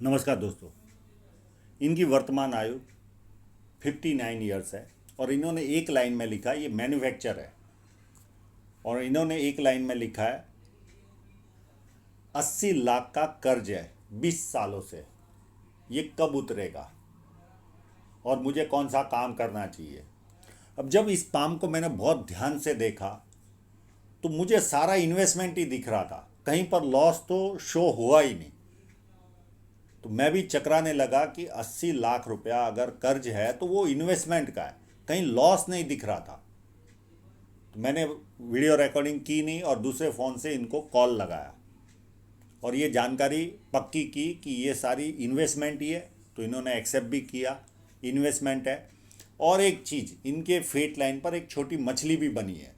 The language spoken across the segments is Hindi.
नमस्कार दोस्तों। इनकी वर्तमान आयु 59 ईयर्स है और इन्होंने एक लाइन में लिखा, ये मैन्युफैक्चर है, और इन्होंने एक लाइन में लिखा है 80 लाख का कर्ज है 20 सालों से, ये कब उतरेगा और मुझे कौन सा काम करना चाहिए। अब जब इस काम को मैंने बहुत ध्यान से देखा तो मुझे सारा इन्वेस्टमेंट ही दिख रहा था, कहीं पर लॉस तो शो हुआ ही नहीं। तो मैं भी चकराने लगा कि 80 लाख रुपया अगर कर्ज है तो वो इन्वेस्टमेंट का है, कहीं लॉस नहीं दिख रहा था। तो मैंने वीडियो रिकॉर्डिंग की नहीं और दूसरे फ़ोन से इनको कॉल लगाया और ये जानकारी पक्की की कि ये सारी इन्वेस्टमेंट ही है। तो इन्होंने एक्सेप्ट भी किया, इन्वेस्टमेंट है। और एक चीज़, इनके फेट लाइन पर एक छोटी मछली भी बनी है।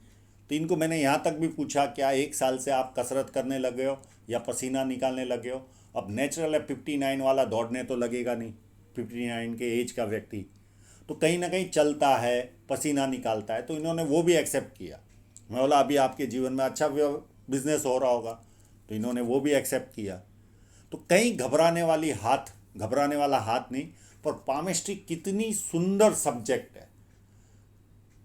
तो इनको मैंने यहाँ तक भी पूछा, क्या 1 साल से आप कसरत करने लगे हो या पसीना निकालने लगे हो? अब नेचुरल है, 59 वाला दौड़ने तो लगेगा नहीं, 59 के एज का व्यक्ति तो कहीं ना कहीं चलता है, पसीना निकालता है। तो इन्होंने वो भी एक्सेप्ट किया। मैं बोला अभी आपके जीवन में अच्छा बिजनेस हो रहा होगा, तो इन्होंने वो भी एक्सेप्ट किया। तो कहीं घबराने वाला हाथ नहीं। पर पामेस्ट्री कितनी सुंदर सब्जेक्ट है।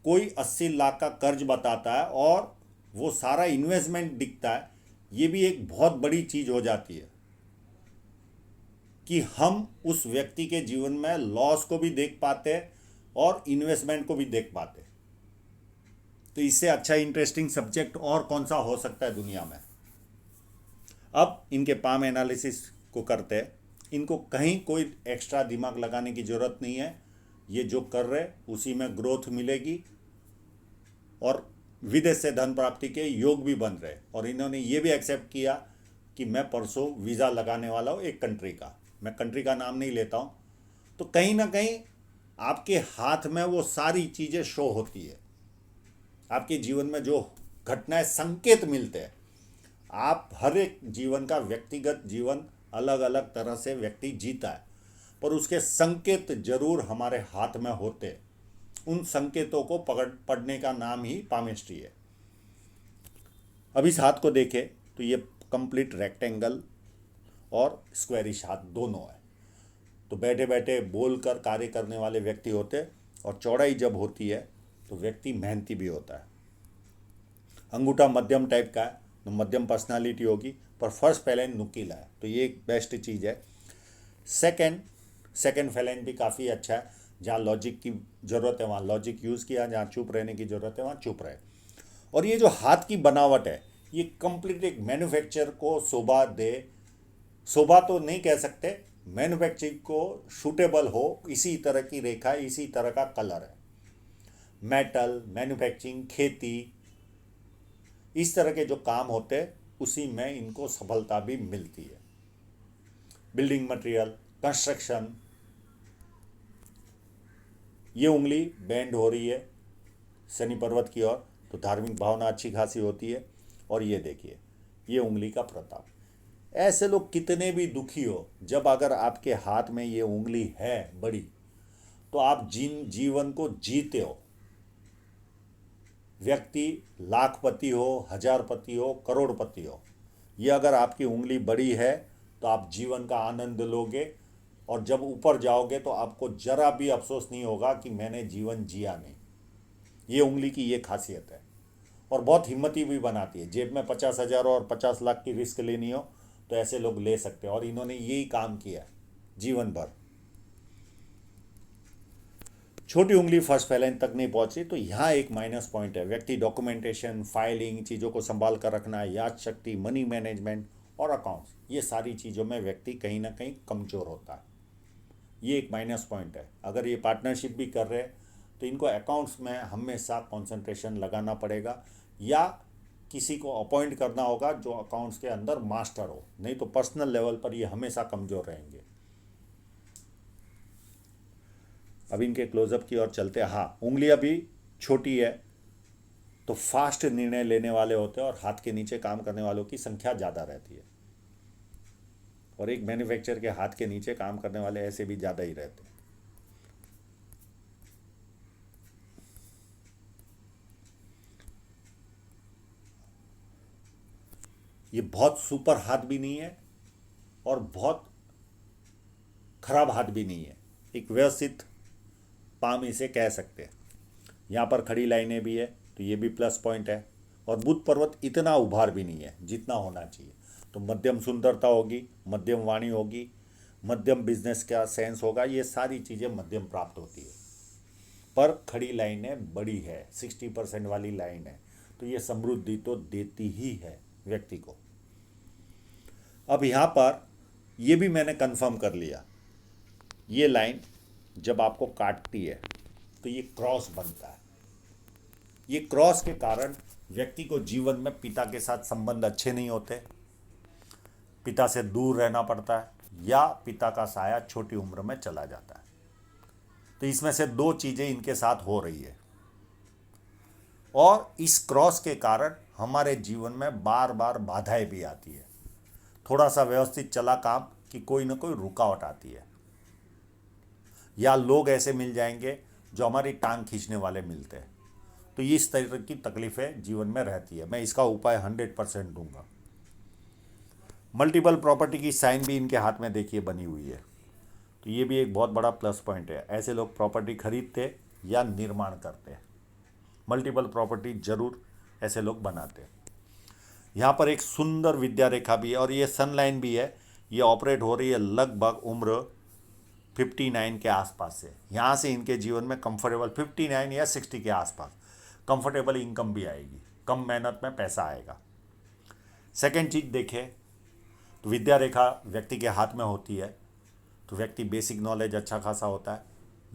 कोई 80 लाख का कर्ज बताता है और वो सारा इन्वेस्टमेंट दिखता है। ये भी एक बहुत बड़ी चीज़ हो जाती है कि हम उस व्यक्ति के जीवन में लॉस को भी देख पाते हैं और इन्वेस्टमेंट को भी देख पाते हैं। तो इससे अच्छा इंटरेस्टिंग सब्जेक्ट और कौन सा हो सकता है दुनिया में। अब इनके पाम एनालिसिस को करते हैं। इनको कहीं कोई एक्स्ट्रा दिमाग लगाने की ज़रूरत नहीं है। ये जो कर रहे उसी में ग्रोथ मिलेगी और विदेश से धन प्राप्ति के योग भी बन रहे। और इन्होंने ये भी एक्सेप्ट किया कि मैं परसों वीज़ा लगाने वाला हूँ एक कंट्री का। मैं कंट्री का नाम नहीं लेता हूँ। तो कहीं ना कहीं आपके हाथ में वो सारी चीज़ें शो होती है। आपके जीवन में जो घटनाएं, संकेत मिलते हैं। आप हर एक जीवन का व्यक्तिगत जीवन अलग अलग तरह से व्यक्ति जीता है, पर उसके संकेत जरूर हमारे हाथ में होते हैं। उन संकेतों को पढ़ने का नाम ही पामिस्ट्री है। अब इस हाथ को देखें तो ये कंप्लीट रेक्टेंगल और स्क्वेरिश हाथ दोनों है। तो बैठे बैठे बोल कर कार्य करने वाले व्यक्ति होते हैं। और चौड़ाई जब होती है तो व्यक्ति मेहनती भी होता है। अंगूठा मध्यम टाइप का है तो मध्यम पर्सनालिटी होगी, पर फर्स्ट फैलेंज नुकीला है, तो ये एक बेस्ट चीज़ है। सेकंड सेकंड फैलेंज भी काफ़ी अच्छा है। जहाँ लॉजिक की ज़रूरत है वहाँ लॉजिक यूज़ किया, जहाँ चुप रहने की ज़रूरत है वहाँ चुप रहे। और ये जो हाथ की बनावट है, ये कंप्लीट एक मैन्युफैक्चर को शोभा दे। शोभा तो नहीं कह सकते, मैन्युफैक्चरिंग को सूटेबल हो, इसी तरह की रेखा, इसी तरह का कलर है। मेटल मैन्युफैक्चरिंग, खेती, इस तरह के जो काम होते हैं उसी में इनको सफलता भी मिलती है। Building material, construction. ये उंगली बेंड हो रही है शनि पर्वत की ओर, तो धार्मिक भावना अच्छी खासी होती है। और ये देखिए, ये उंगली का प्रताप। ऐसे लोग कितने भी दुखी हो, जब अगर आपके हाथ में ये उंगली है बड़ी, तो आप जिन जीवन को जीते हो। व्यक्ति लाखपति हो, हजारपति हो, करोड़पति हो, ये अगर आपकी उंगली बड़ी है तो आप जीवन का आनंद लोगे। और जब ऊपर जाओगे तो आपको जरा भी अफसोस नहीं होगा कि मैंने जीवन जिया नहीं। ये उंगली की ये खासियत है। और बहुत हिम्मती भी बनाती है। जेब में 50,000 और 50 लाख की रिस्क लेनी हो तो ऐसे लोग ले सकते हैं, और इन्होंने यही काम किया जीवन भर। छोटी उंगली फर्स्ट फैलेंज तक नहीं पहुंची, तो यहाँ एक माइनस पॉइंट है। व्यक्ति डॉक्यूमेंटेशन, फाइलिंग, चीज़ों को संभाल कर रखना, याद शक्ति, मनी मैनेजमेंट और अकाउंट्स, ये सारी चीज़ों में व्यक्ति कहीं ना कहीं कमज़ोर होता है। ये एक माइनस पॉइंट है। अगर ये पार्टनरशिप भी कर रहे हैं तो इनको अकाउंट्स में हमेशा कंसंट्रेशन लगाना पड़ेगा, या किसी को अपॉइंट करना होगा जो अकाउंट्स के अंदर मास्टर हो, नहीं तो पर्सनल लेवल पर ये हमेशा कमज़ोर रहेंगे। अब इनके क्लोजअप की ओर चलते हैं। हाँ, उंगली अभी छोटी है तो फास्ट निर्णय लेने वाले होते हैं और हाथ के नीचे काम करने वालों की संख्या ज़्यादा रहती है। और एक मैन्युफैक्चर के हाथ के नीचे काम करने वाले ऐसे भी ज़्यादा ही रहते हैं। ये बहुत सुपर हाथ भी नहीं है और बहुत खराब हाथ भी नहीं है, एक व्यवस्थित पाम इसे कह सकते हैं। यहाँ पर खड़ी लाइनें भी है, तो ये भी प्लस पॉइंट है। और बुध पर्वत इतना उभार भी नहीं है जितना होना चाहिए। तो मध्यम सुंदरता होगी, मध्यम वाणी होगी, मध्यम बिजनेस का सेंस होगा, ये सारी चीज़ें मध्यम प्राप्त होती है। पर खड़ी लाइनें बड़ी है, 60% वाली लाइन है, तो ये समृद्धि तो देती ही है व्यक्ति को। अब यहाँ पर ये भी मैंने कंफर्म कर लिया, ये लाइन जब आपको काटती है तो ये क्रॉस बनता है। ये क्रॉस के कारण व्यक्ति को जीवन में पिता के साथ संबंध अच्छे नहीं होते, पिता से दूर रहना पड़ता है, या पिता का साया छोटी उम्र में चला जाता है। तो इसमें से दो चीज़ें इनके साथ हो रही है, और इस क्रॉस के कारण हमारे जीवन में बार बार बाधाएं भी आती है। थोड़ा सा व्यवस्थित चला काम कि कोई ना कोई रुकावट आती है, या लोग ऐसे मिल जाएंगे जो हमारी टांग खींचने वाले मिलते हैं। तो इस तरह की तकलीफें जीवन में रहती है। मैं इसका उपाय 100% दूंगा। मल्टीपल प्रॉपर्टी की साइन भी इनके हाथ में देखिए बनी हुई है, तो ये भी एक बहुत बड़ा प्लस पॉइंट है। ऐसे लोग प्रॉपर्टी खरीदते या निर्माण करते हैं, मल्टीपल प्रॉपर्टी जरूर ऐसे लोग बनाते हैं। यहाँ पर एक सुंदर विद्या रेखा भी है, और ये सन लाइन भी है। ये ऑपरेट हो रही है लगभग उम्र 59 के आसपास से। यहाँ से इनके जीवन में कंफर्टेबल 59 या 60 के आसपास कंफर्टेबल इनकम भी आएगी, कम मेहनत में पैसा आएगा। सेकेंड चीज़ देखें तो विद्या रेखा व्यक्ति के हाथ में होती है, तो व्यक्ति बेसिक नॉलेज अच्छा खासा होता है,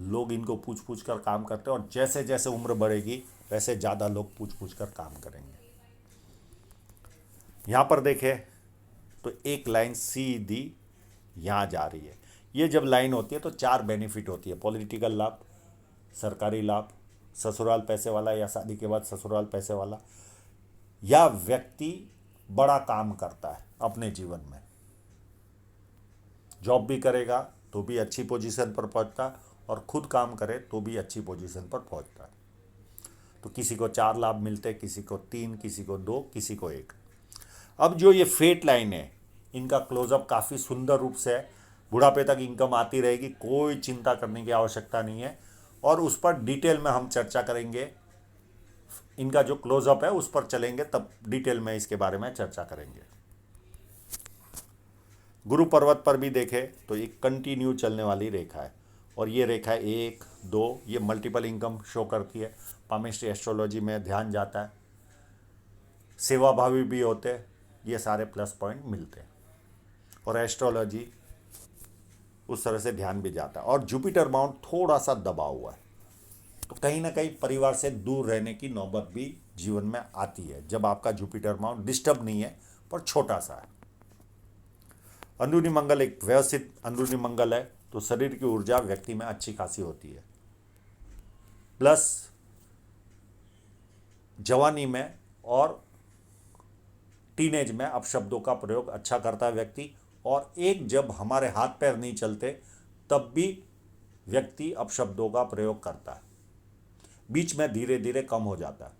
लोग इनको पूछ पूछ कर काम करते हैं, और जैसे जैसे उम्र बढ़ेगी वैसे ज़्यादा लोग पूछ पूछ कर काम करेंगे। यहाँ पर देखें तो एक लाइन सीधी यहाँ जा रही है। ये जब लाइन होती है तो 4 बेनिफिट होती है: पॉलिटिकल लाभ, सरकारी लाभ, ससुराल पैसे वाला या शादी के बाद ससुराल पैसे वाला, या व्यक्ति बड़ा काम करता है अपने जीवन में, जॉब भी करेगा तो भी अच्छी पोजीशन पर पहुंचता है, और खुद काम करे तो भी अच्छी पोजीशन पर पहुंचता है। तो किसी को 4 लाभ मिलते, किसी को 3, किसी को 2, किसी को 1। अब जो ये फेट लाइन है, इनका क्लोजअप काफ़ी सुंदर रूप से है। बुढ़ापे तक इनकम आती रहेगी, कोई चिंता करने की आवश्यकता नहीं है, और उस पर डिटेल में हम चर्चा करेंगे। इनका जो क्लोजअप है उस पर चलेंगे, तब डिटेल में इसके बारे में चर्चा करेंगे। गुरु पर्वत पर भी देखें तो एक कंटिन्यू चलने वाली रेखा है, और ये रेखा 1, 2 ये मल्टीपल इनकम शो करती है। पामिस्ट्री एस्ट्रोलॉजी में ध्यान जाता है, सेवाभावी भी होते हैं, ये सारे प्लस पॉइंट मिलते हैं, और एस्ट्रोलॉजी उस तरह से ध्यान भी जाता है। और जुपिटर माउंट थोड़ा सा दबा हुआ है, तो कहीं ना कहीं परिवार से दूर रहने की नौबत भी जीवन में आती है जब आपका जुपिटर माउंट डिस्टर्ब नहीं है पर छोटा सा है। अंदरूनी मंगल एक व्यवस्थित अंदरूनी मंगल है, तो शरीर की ऊर्जा व्यक्ति में अच्छी खासी होती है। प्लस जवानी में और टीनेज में अपशब्दों का प्रयोग अच्छा करता है व्यक्ति, और एक जब हमारे हाथ पैर नहीं चलते तब भी व्यक्ति अपशब्दों का प्रयोग करता है, बीच में धीरे धीरे कम हो जाता है,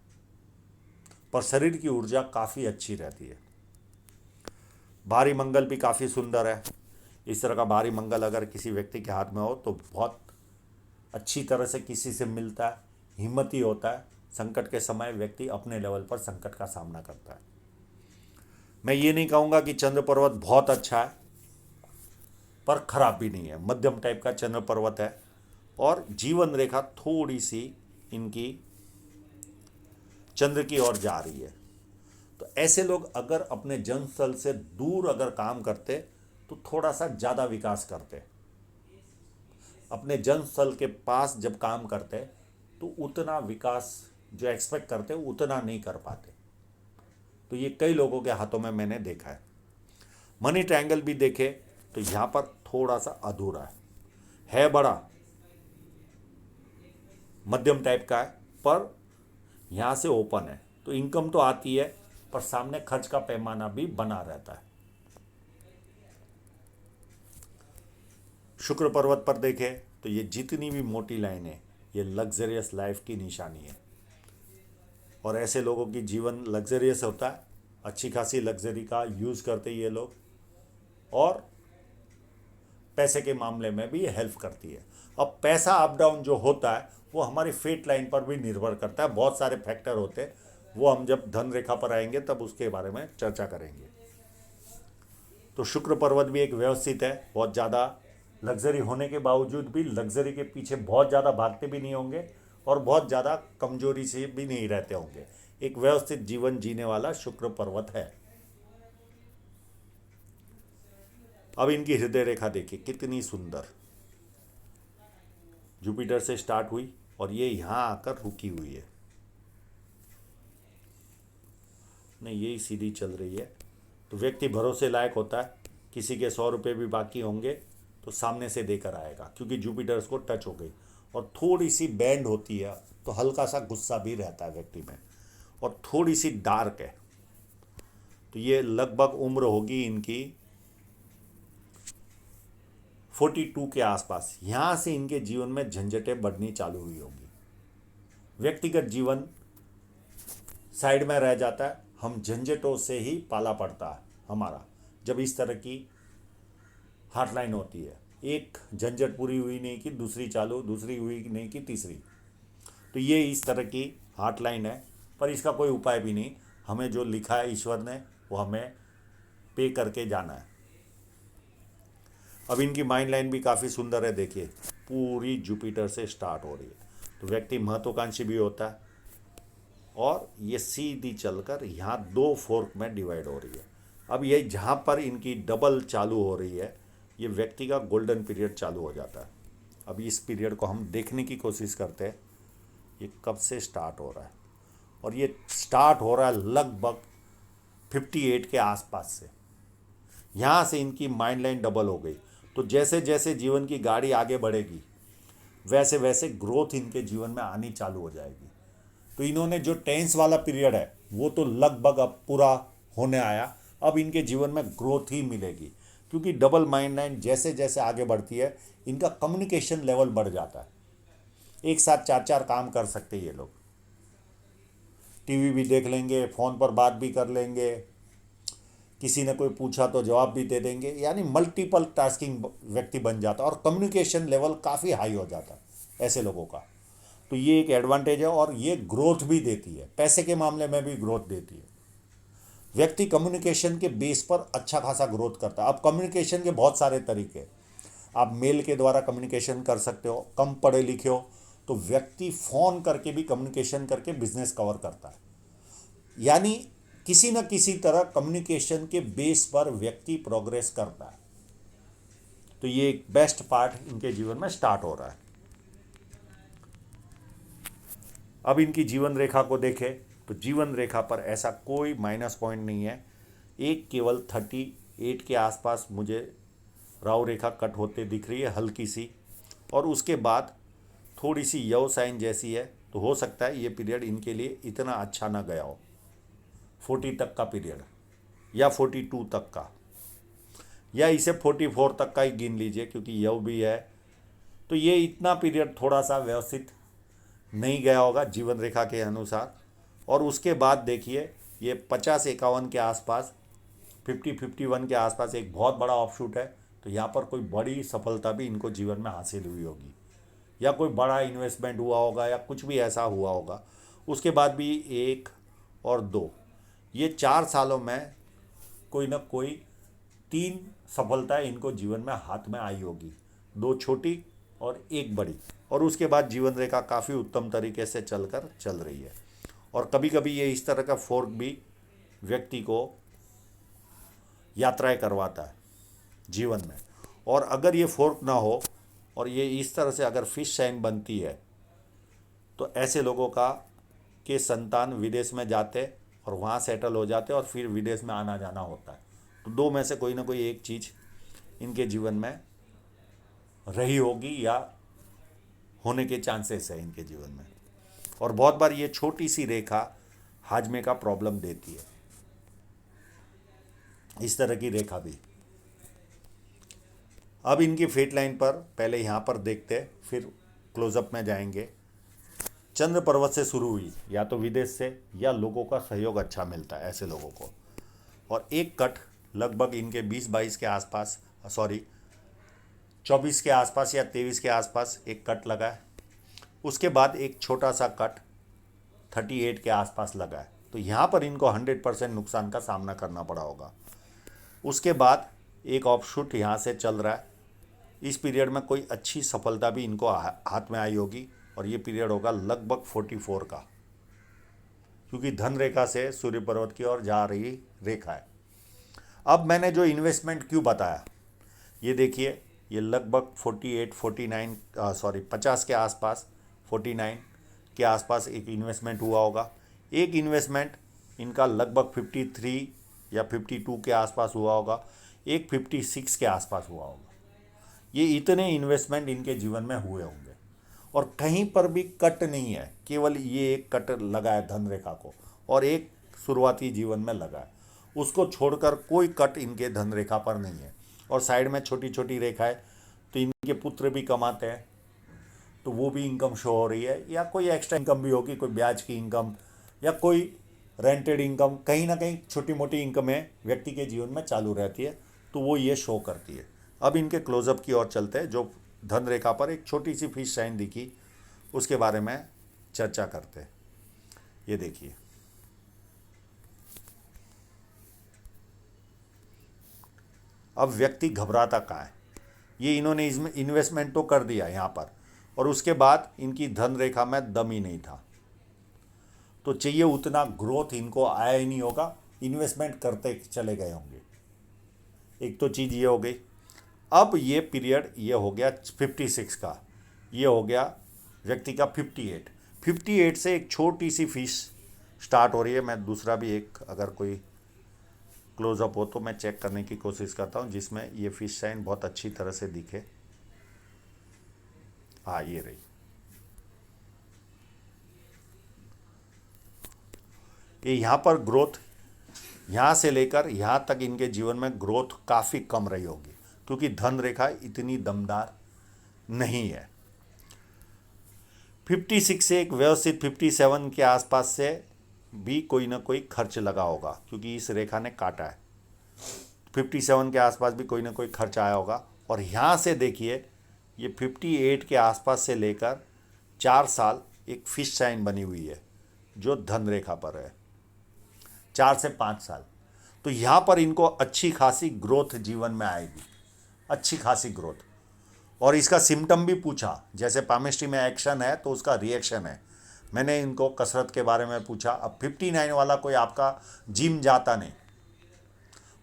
पर शरीर की ऊर्जा काफ़ी अच्छी रहती है। भारी मंगल भी काफ़ी सुंदर है। इस तरह का भारी मंगल अगर किसी व्यक्ति के हाथ में हो तो बहुत अच्छी तरह से किसी से मिलता है, हिम्मती होता है। संकट के समय व्यक्ति अपने लेवल पर संकट का सामना करता है। मैं ये नहीं कहूँगा कि चंद्र पर्वत बहुत अच्छा है, पर खराब भी नहीं है, मध्यम टाइप का चंद्र पर्वत है, और जीवन रेखा थोड़ी सी इनकी चंद्र की ओर जा रही है। तो ऐसे लोग अगर अपने जन्मस्थल से दूर अगर काम करते तो थोड़ा सा ज़्यादा विकास करते, अपने जन्मस्थल के पास जब काम करते तो उतना विकास जो एक्सपेक्ट करते उतना नहीं कर पाते। तो ये कई लोगों के हाथों में मैंने देखा है। मनी ट्रायंगल भी देखे तो यहाँ पर थोड़ा सा अधूरा है बड़ा, मध्यम टाइप का है, पर यहाँ से ओपन है, तो इनकम तो आती है पर सामने खर्च का पैमाना भी बना रहता है। शुक्र पर्वत पर देखें तो ये जितनी भी मोटी लाइन है ये लग्जरियस लाइफ की निशानी है, और ऐसे लोगों की जीवन लग्जरियस होता है, अच्छी खासी लग्जरी का यूज़ करते ये लोग, और पैसे के मामले में भी ये हेल्प करती है। अब पैसा अप डाउन जो होता है वो हमारी फेट लाइन पर भी निर्भर करता है, बहुत सारे फैक्टर होते हैं, वो हम जब धन रेखा पर आएंगे तब उसके बारे में चर्चा करेंगे। तो शुक्र पर्वत भी एक व्यवस्थित है, बहुत ज़्यादा लग्जरी होने के बावजूद भी लग्जरी के पीछे बहुत ज़्यादा भागते भी नहीं होंगे और बहुत ज़्यादा कमजोरी से भी नहीं रहते होंगे। एक व्यवस्थित जीवन जीने वाला शुक्र पर्वत है। अब इनकी हृदय रेखा देखिए कितनी सुंदर, जुपिटर से स्टार्ट हुई और ये यहाँ आकर रुकी हुई है, नहीं यही सीधी चल रही है। तो व्यक्ति भरोसे लायक होता है, किसी के 100 रुपये भी बाकी होंगे तो सामने से देकर आएगा, क्योंकि जुपिटर को टच हो गई और थोड़ी सी बैंड होती है तो हल्का सा गुस्सा भी रहता है व्यक्ति में और थोड़ी सी डार्क है। तो ये लगभग उम्र होगी इनकी 42 के आसपास। यहाँ से इनके जीवन में झंझटें बढ़नी चालू हुई होंगी, व्यक्तिगत जीवन साइड में रह जाता है, हम झंझटों से ही पाला पड़ता है हमारा जब इस तरह की हॉटलाइन होती है। एक झंझट पूरी हुई नहीं कि दूसरी चालू, दूसरी हुई नहीं कि तीसरी। तो ये इस तरह की हॉटलाइन है, पर इसका कोई उपाय भी नहीं, हमें जो लिखा है ईश्वर ने वो हमें पे करके जाना है। अब इनकी माइंड लाइन भी काफ़ी सुंदर है, देखिए पूरी जुपिटर से स्टार्ट हो रही है। तो व्यक्ति महत्वाकांक्षी भी होता है और ये सीधी चलकर यहाँ 2 फोर्क में डिवाइड हो रही है। अब ये जहाँ पर इनकी डबल चालू हो रही है, ये व्यक्ति का गोल्डन पीरियड चालू हो जाता है। अब इस पीरियड को हम देखने की कोशिश करते हैं, ये कब से स्टार्ट हो रहा है, और ये स्टार्ट हो रहा है लगभग 58 के आसपास से। यहाँ से इनकी माइंड लाइन डबल हो गई। तो जैसे जैसे जीवन की गाड़ी आगे बढ़ेगी वैसे वैसे ग्रोथ इनके जीवन में आनी चालू हो जाएगी। तो इन्होंने जो टेंस वाला पीरियड है वो तो लगभग अब पूरा होने आया, अब इनके जीवन में ग्रोथ ही मिलेगी, क्योंकि डबल माइंड लाइन जैसे जैसे आगे बढ़ती है इनका कम्युनिकेशन लेवल बढ़ जाता है। एक साथ 4 काम कर सकते हैं ये लोग, टीवी भी देख लेंगे, फ़ोन पर बात भी कर लेंगे, किसी ने कोई पूछा तो जवाब भी दे देंगे, यानी मल्टीपल टास्किंग व्यक्ति बन जाता है और कम्युनिकेशन लेवल काफ़ी हाई हो जाता है ऐसे लोगों का। तो ये एक एडवांटेज है और ये ग्रोथ भी देती है, पैसे के मामले में भी ग्रोथ देती है। व्यक्ति कम्युनिकेशन के बेस पर अच्छा खासा ग्रोथ करता है। अब कम्युनिकेशन के बहुत सारे तरीके, आप मेल के द्वारा कम्युनिकेशन कर सकते हो, कम पढ़े लिखे हो तो व्यक्ति फ़ोन करके भी कम्युनिकेशन करके बिजनेस कवर करता है, यानी किसी न किसी तरह कम्युनिकेशन के बेस पर व्यक्ति प्रोग्रेस करता है। तो ये एक बेस्ट पार्ट इनके जीवन में स्टार्ट हो रहा है। अब इनकी जीवन रेखा को देखें तो जीवन रेखा पर ऐसा कोई माइनस पॉइंट नहीं है, एक केवल 38 के आसपास मुझे राहु रेखा कट होते दिख रही है हल्की सी, और उसके बाद थोड़ी सी यव साइन जैसी है। तो हो सकता है ये पीरियड इनके लिए इतना अच्छा ना गया हो, 40 तक का पीरियड या 42 तक का, या इसे 44 तक का ही गिन लीजिए क्योंकि यव भी है। तो ये इतना पीरियड थोड़ा सा व्यवस्थित नहीं गया होगा जीवन रेखा के अनुसार। और उसके बाद देखिए ये 50-51 के आसपास, 50-51 के आसपास एक बहुत बड़ा ऑफशूट है। तो यहाँ पर कोई बड़ी सफलता भी इनको जीवन में हासिल हुई होगी, या कोई बड़ा इन्वेस्टमेंट हुआ होगा, या कुछ भी ऐसा हुआ होगा। उसके बाद भी 1 और 2, ये 4 सालों में कोई ना कोई 3 सफलताएं इनको जीवन में हाथ में आई होगी, 2 छोटी और 1 बड़ी। और उसके बाद जीवन रेखा काफ़ी उत्तम तरीके से चल रही है। और कभी कभी ये इस तरह का फोर्क भी व्यक्ति को यात्राएं करवाता है जीवन में। और अगर ये फोर्क ना हो और ये इस तरह से अगर फिश साइन बनती है तो ऐसे लोगों का के संतान विदेश में जाते और वहाँ सेटल हो जाते और फिर विदेश में आना जाना होता है। तो 2 में से कोई ना कोई एक चीज़ इनके जीवन में रही होगी या होने के चांसेस है इनके जीवन में। और बहुत बार ये छोटी सी रेखा हाजमे का प्रॉब्लम देती है, इस तरह की रेखा भी। अब इनकी फेट लाइन पर पहले यहाँ पर देखते हैं, फिर क्लोजअप में जाएंगे। चंद्र पर्वत से शुरू हुई, या तो विदेश से या लोगों का सहयोग अच्छा मिलता है ऐसे लोगों को। और एक कट लगभग इनके 20-22 के आसपास, 24 के आसपास या 23 के आसपास एक कट लगा है। उसके बाद एक छोटा सा कट 38 के आसपास लगा है। तो यहाँ पर इनको 100% नुकसान का सामना करना पड़ा होगा। उसके बाद एक ऑफशूट यहाँ से चल रहा है। इस पीरियड में कोई अच्छी सफलता भी इनको हाथ में आई होगी, और ये पीरियड होगा लगभग 44 का, क्योंकि धन रेखा से सूर्य पर्वत की ओर जा रही रेखा है। अब मैंने जो इन्वेस्टमेंट क्यों बताया, ये देखिए, ये लगभग 48 49 50 के आसपास, 49 के आसपास एक इन्वेस्टमेंट हुआ होगा। एक इन्वेस्टमेंट इनका लगभग 53 या 52 के आसपास हुआ होगा। एक 56 के आसपास हुआ होगा। ये इतने इन्वेस्टमेंट इनके जीवन में हुए होंगे, और कहीं पर भी कट नहीं है। केवल ये एक कट लगा है धन रेखा को, और एक शुरुआती जीवन में लगा है। उसको छोड़कर कोई कट इनके धन रेखा पर नहीं है। और साइड में छोटी छोटी रेखा है, तो इनके पुत्र भी कमाते हैं, तो वो भी इनकम शो हो रही है, या कोई एक्स्ट्रा इनकम भी होगी, कोई ब्याज की इनकम या कोई रेंटेड इनकम, कहीं ना कहीं छोटी मोटी इनकमें व्यक्ति के जीवन में चालू रहती है, तो वो ये शो करती है। अब इनके क्लोजअप की ओर चलते हैं। जो धन रेखा पर एक छोटी सी फिश साइन दिखी, उसके बारे में चर्चा करते हैं। ये देखिए, अब व्यक्ति घबराता कहाँ है। ये इन्होंने इसमें इन्वेस्टमेंट तो कर दिया यहाँ पर, और उसके बाद इनकी धन रेखा में दम ही नहीं था, तो चाहिए उतना ग्रोथ इनको आया ही नहीं होगा। इन्वेस्टमेंट करते चले गए होंगे। एक तो चीज़ ये हो गई। अब ये पीरियड ये हो गया 56 का, ये हो गया व्यक्ति का 58 से एक छोटी सी फिश स्टार्ट हो रही है। मैं दूसरा भी एक, अगर कोई क्लोजअप हो तो मैं चेक करने की कोशिश करता हूँ, जिसमें ये फिश साइन बहुत अच्छी तरह से दिखे। हाँ, ये रही। ये यहाँ पर ग्रोथ, यहाँ से लेकर यहाँ तक इनके जीवन में ग्रोथ काफ़ी कम रही होगी, क्योंकि धन रेखा इतनी दमदार नहीं है। 56 से एक व्यवस्थित 57 के आसपास से भी कोई ना कोई खर्च लगा होगा, क्योंकि इस रेखा ने काटा है। 57 के आसपास भी कोई ना कोई खर्च आया होगा। और यहाँ से देखिए, ये 58 के आसपास से लेकर 4 साल एक फिश साइन बनी हुई है, जो धन रेखा पर है, 4 से 5 साल। तो यहाँ पर इनको अच्छी खासी ग्रोथ जीवन में आएगी, अच्छी खासी ग्रोथ। और इसका सिम्टम भी पूछा, जैसे पामिस्ट्री में एक्शन है तो उसका रिएक्शन है। मैंने इनको कसरत के बारे में पूछा। अब 59 वाला कोई आपका जिम जाता नहीं,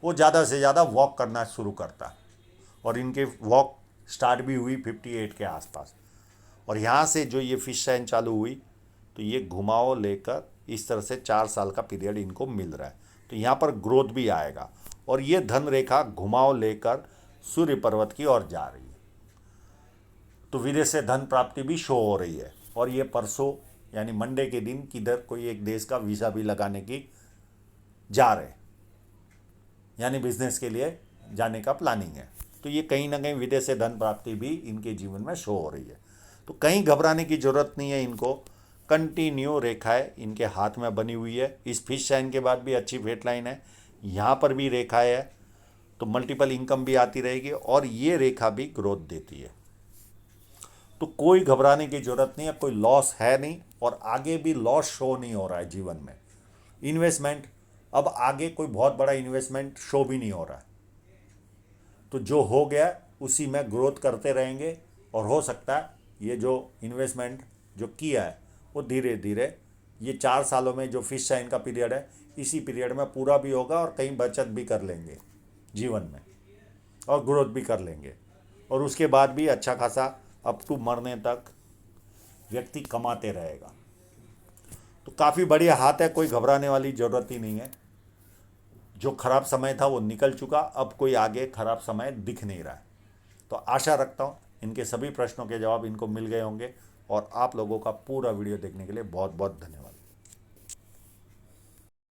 वो ज़्यादा से ज़्यादा वॉक करना शुरू करता, और इनके वॉक स्टार्ट भी हुई 58 के आसपास। और यहाँ से जो ये फिश साइन चालू हुई, तो ये घुमाव लेकर इस तरह से 4 साल का पीरियड इनको मिल रहा है। तो यहाँ पर ग्रोथ भी आएगा, और ये धन रेखा घुमाव लेकर सूर्य पर्वत की ओर जा रही है। तो विदेश से धन प्राप्ति भी शो हो रही है। और ये परसों यानी मंडे के दिन किधर कोई एक देश का वीज़ा भी लगाने की जा रहे, यानी बिजनेस के लिए जाने का प्लानिंग है। तो ये कहीं ना कहीं विदेश से धन प्राप्ति भी इनके जीवन में शो हो रही है। तो कहीं घबराने की ज़रूरत नहीं है इनको। कंटिन्यू रेखाएं इनके हाथ में बनी हुई है। इस फिश साइन के बाद भी अच्छी फेट लाइन है, यहाँ पर भी रेखाएं है, तो मल्टीपल इनकम भी आती रहेगी, और ये रेखा भी ग्रोथ देती है। तो कोई घबराने की ज़रूरत नहीं है, कोई लॉस है नहीं, और आगे भी लॉस शो नहीं हो रहा है जीवन में। इन्वेस्टमेंट, अब आगे कोई बहुत बड़ा इन्वेस्टमेंट शो भी नहीं हो रहा है। तो जो हो गया उसी में ग्रोथ करते रहेंगे, और हो सकता है ये जो इन्वेस्टमेंट जो किया है वो धीरे धीरे ये 4 सालों में जो फिश साइन का पीरियड है, इसी पीरियड में पूरा भी होगा, और कहीं बचत भी कर लेंगे जीवन में, और ग्रोथ भी कर लेंगे। और उसके बाद भी अच्छा खासा अप टू मरने तक व्यक्ति कमाते रहेगा। तो काफ़ी बढ़िया हाथ है, कोई घबराने वाली ज़रूरत ही नहीं है। जो खराब समय था वो निकल चुका, अब कोई आगे खराब समय दिख नहीं रहा है। तो आशा रखता हूँ इनके सभी प्रश्नों के जवाब इनको मिल गए होंगे, और आप लोगों का पूरा वीडियो देखने के लिए बहुत बहुत धन्यवाद।